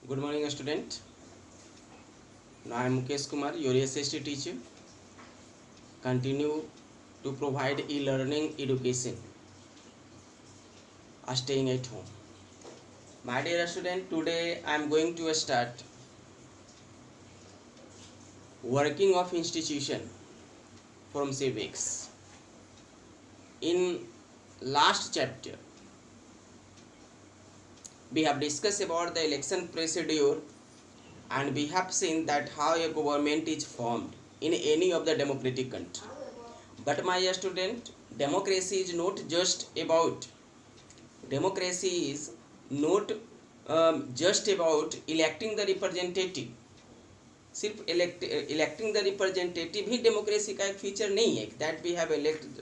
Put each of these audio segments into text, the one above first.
Good morning, student. Now I am Mukesh Kumar, your SST teacher. Continue to provide e-learning education, staying at home. My dear student, today I am going to start working of institution from civics. In last chapter, we have discussed about the election procedure, and we have seen that how a government is formed in any of the democratic country. But my student, democracy is not just about just about electing the representative. सिर्फ electing the representative ही democracy का एक feature नहीं है that we have elect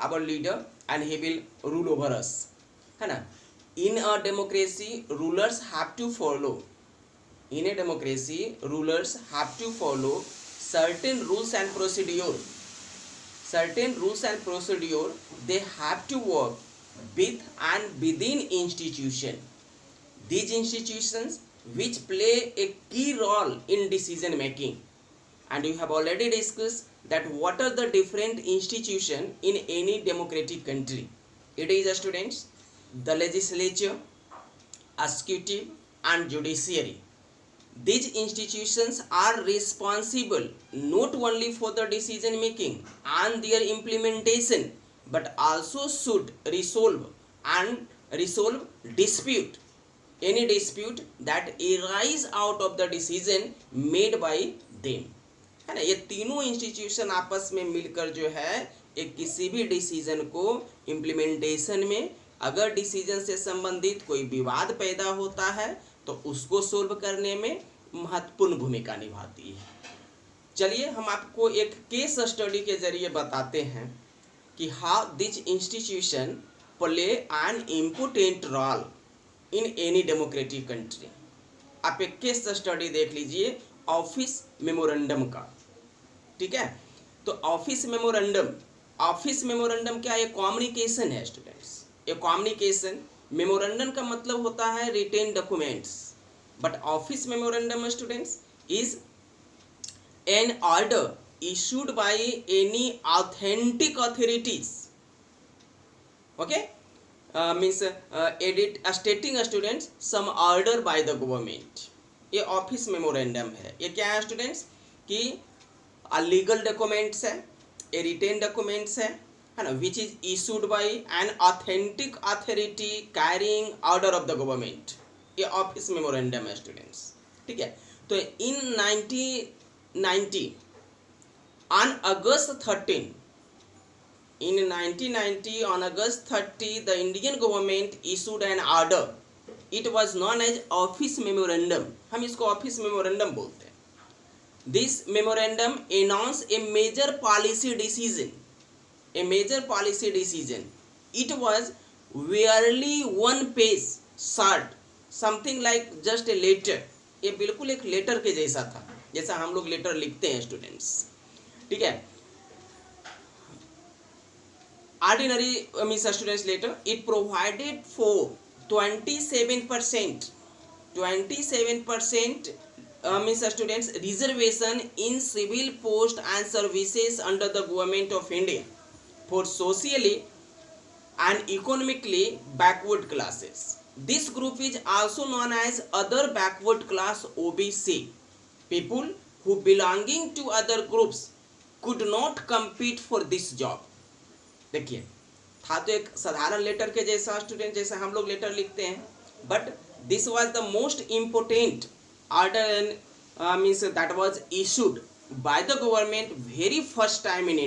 our leader and he will rule over us, है ना. In a democracy rulers have to follow in a democracy rulers have to follow certain rules and procedure. They have to work with and within institution, these institutions which play a key role in decision making. And we have already discussed that what are the different institution in any democratic country. It is, students, the legislature, executive and judiciary. These institutions are responsible not only for the decision making and their implementation, but also should resolve dispute, any dispute that arise out of the decision made by them, है ना. ये तीनों institution आपस में मिलकर जो है एक किसी भी डिसीजन को इम्प्लीमेंटेशन में, अगर डिसीजन से संबंधित कोई विवाद पैदा होता है तो उसको सोल्व करने में महत्वपूर्ण भूमिका निभाती है. चलिए हम आपको एक केस स्टडी के जरिए बताते हैं कि how this institution play an important role in any democratic country. आप एक केस स्टडी देख लीजिए ऑफिस मेमोरेंडम का, ठीक है. तो ऑफिस मेमोरेंडम क्या है? कम्युनिकेशन है स्टूडेंट्स. ये कम्युनिकेशन, मेमोरेंडम का मतलब होता है written documents, but office memorandum, students, is an order issued by any authentic authorities, okay, means stating, students, some order by the government. ये ऑफिस मेमोरेंडम है. ये क्या है स्टूडेंट्स कि लीगल डॉक्यूमेंट्स है, ए रिटेन डॉक्यूमेंट्स है ना, which is issued by an authentic authority carrying order of the government. ये ऑफिस मेमोरेंडम है स्टूडेंट्स, ठीक है. तो इन 1990 on August 13, in 1990 on August 30, the Indian government issued an order. It was known as office memorandum. हम इसको office memorandum बोलते हैं. This memorandum announced a major policy decision. It was barely one page short, something like just a letter. ये बिल्कुल एक letter के जैसा था, जैसा हम लोग लेटर लिखते हैं स्टूडेंट्स, ठीक है. Ordinary means students letter. It provided for 27% means students reservation in civil post and services under the government of India for socially and economically backward classes. This group is also known as other backward class OBC. People who belonging to other groups could not compete for this job. देखिए, था तो एक साधारण letter के जैसा student, जैसा हम लोग लेटर लिखते हैं, but this was the most important order means that was issued by the government very first time in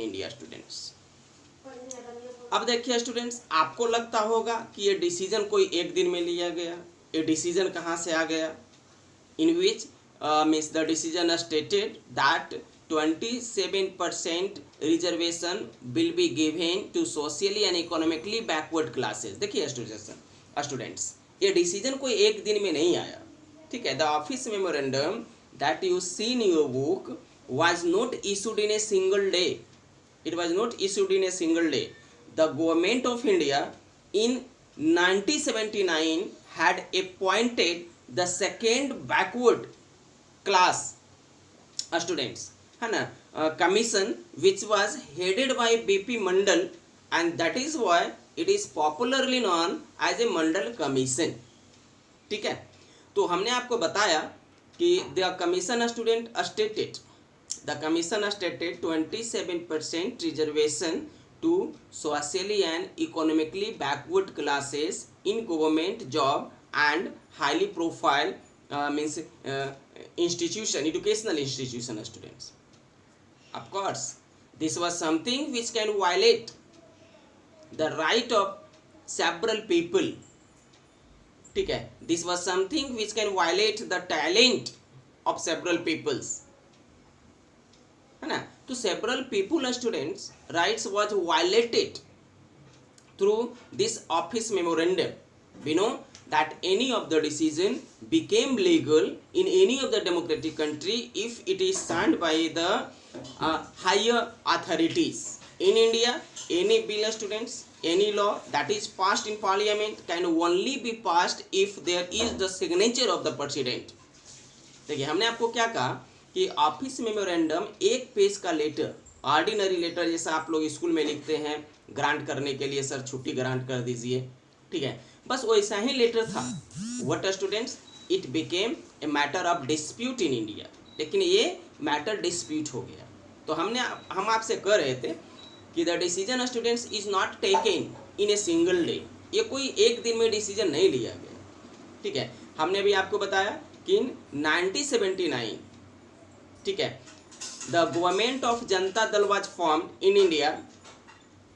India students. अब देखिए स्टूडेंट्स, आपको लगता होगा कि ये डिसीजन कोई एक दिन में लिया गया. ये डिसीजन कहाँ से आ गया? In which means the decision stated that 27% reservation will be given to socially and economically backward classes. देखिए स्टूडेंट्स, ये डिसीजन कोई एक दिन में नहीं आया, ठीक है. The office memorandum that you see in your book was not issued in a single day. The government of India in 1979 had appointed the second backward class students, है ना, commission which was headed by BP Mandal, and that is why it is popularly known as a Mandal Commission. ठीक है, तो हमने आपको बताया कि the commission student stated, the commission stated 27% reservation to socially and economically backward classes in government job and highly profile institution, educational institution students. Of course, this was something which can violate the right of several people. ठीक है, this was something which can violate the talent of several peoples, है ना. तो several people students rights was violated through this office memorandum. We know that any of the decision became legal in any of the democratic country if it is signed by the higher authorities. In India, any bill students, any law that is passed in parliament can only be passed if there is the signature of the president. देखिए, हमने आपको क्या कहा कि office memorandum एक page का letter, ordinary letter जैसा आप लोग स्कूल में लिखते हैं ग्रांट करने के लिए, सर छुट्टी ग्रांट कर दीजिए, ठीक है, बस वैसा ही लेटर था. What students, it became a matter of dispute in India. लेकिन ये मैटर डिस्प्यूट हो गया. तो हम आपसे कह रहे थे कि the decision students is not taken in a single day. ये कोई एक दिन में डिसीजन नहीं लिया गया. ठीक है, हमने अभी आपको बताया कि इन 1979, ठीक है, the government of Janata Dal was formed in India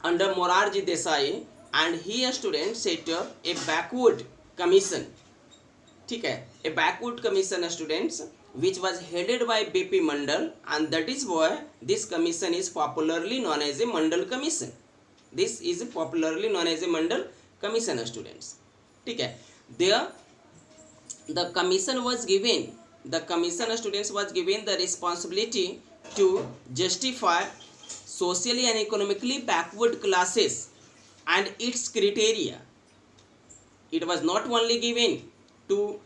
under Morarji Desai and he student set up a backward commission. ठीक है, a backward commission students which was headed by BP Mandal, and that is why this commission is popularly known as a Mandal Commission. This is popularly known as a Mandal Commission students. ठीक है, there the commission was given, the commission students was given the responsibility to justify socially and economically backward classes and its criteria. It was not only given to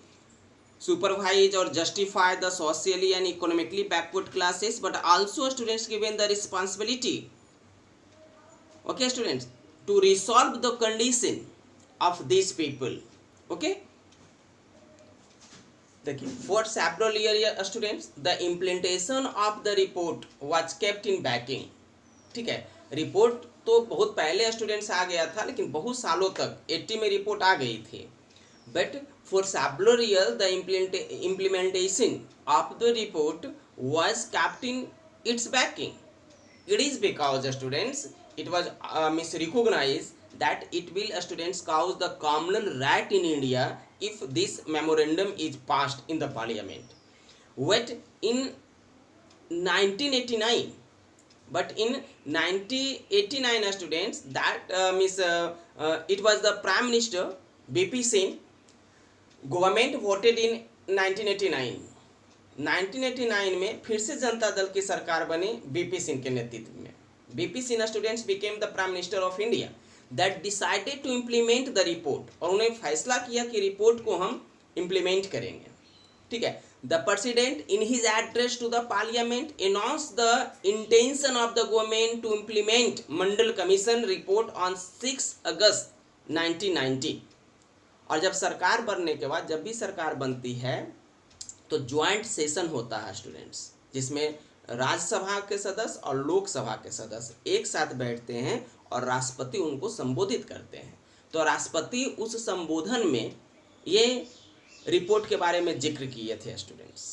supervise or justify the socially and economically backward classes, but also students given the responsibility, okay students, to resolve the condition of these people. Okay, for several years students the implementation of the report was kept in backing. ठीक है, report तो बहुत पहले students आ गया था, लेकिन बहुत सालों तक 80 में रिपोर्ट आ गई थी. But for several years the implementation of the report was kept in its backing. It is because students it was misrecognized that it will students cause the communal riot in India if this memorandum is passed in the parliament. But in 1989, but in 1989 students that it was the Prime Minister BP Singh. Government voted इन 1989. 1989 में फिर से जनता दल की सरकार बनी BP Singh के नेतृत्व में. BP Singh students became the prime minister of India that decided to implement the report. और उन्हें फैसला किया कि रिपोर्ट को हम इम्प्लीमेंट करेंगे. ठीक है, the president in his address to the parliament announce the intention of the government to implement Mandal commission report on 6 August 1990. और जब सरकार बनने के बाद, जब भी सरकार बनती है तो ज्वाइंट सेशन होता है स्टूडेंट्स, जिसमें राज्यसभा के सदस्य और लोकसभा के सदस्य एक साथ बैठते हैं और राष्ट्रपति उनको संबोधित करते हैं. तो राष्ट्रपति उस संबोधन में ये रिपोर्ट के बारे में जिक्र किए थे स्टूडेंट्स,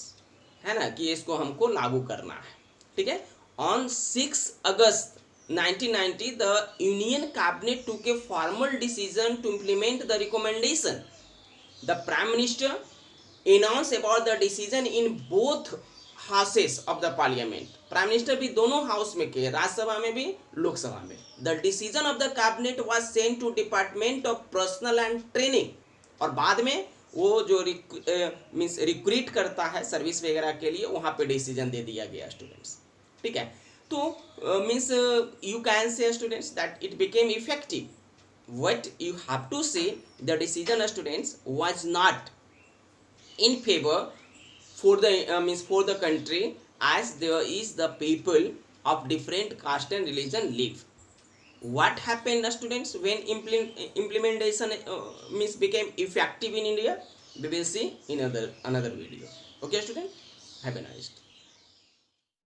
है ना, कि इसको हमको लागू करना है. ठीक है, on 6 August 1990 the Union Cabinet took a formal decision to implement the recommendation. The Prime Minister announced about the decision in both houses of the Parliament. Prime Minister भी दोनों हाउस में किए, राज्यसभा में भी लोकसभा में. The decision of the Cabinet was sent to Department of Personnel and Training. और बाद में वो जो मीन्स रिक्रूट करता है सर्विस वगैरह के लिए, वहाँ पे डिसीजन दे दिया गया स्टूडेंट्स. ठीक है, तो means you can say students that it became effective what you have to say, the decision, students, was not in favor for the means for the country, as there is the people of different caste and religion live. What happened, students, when implementation means became effective in India? We will see in another video. Okay, student, have a nice day.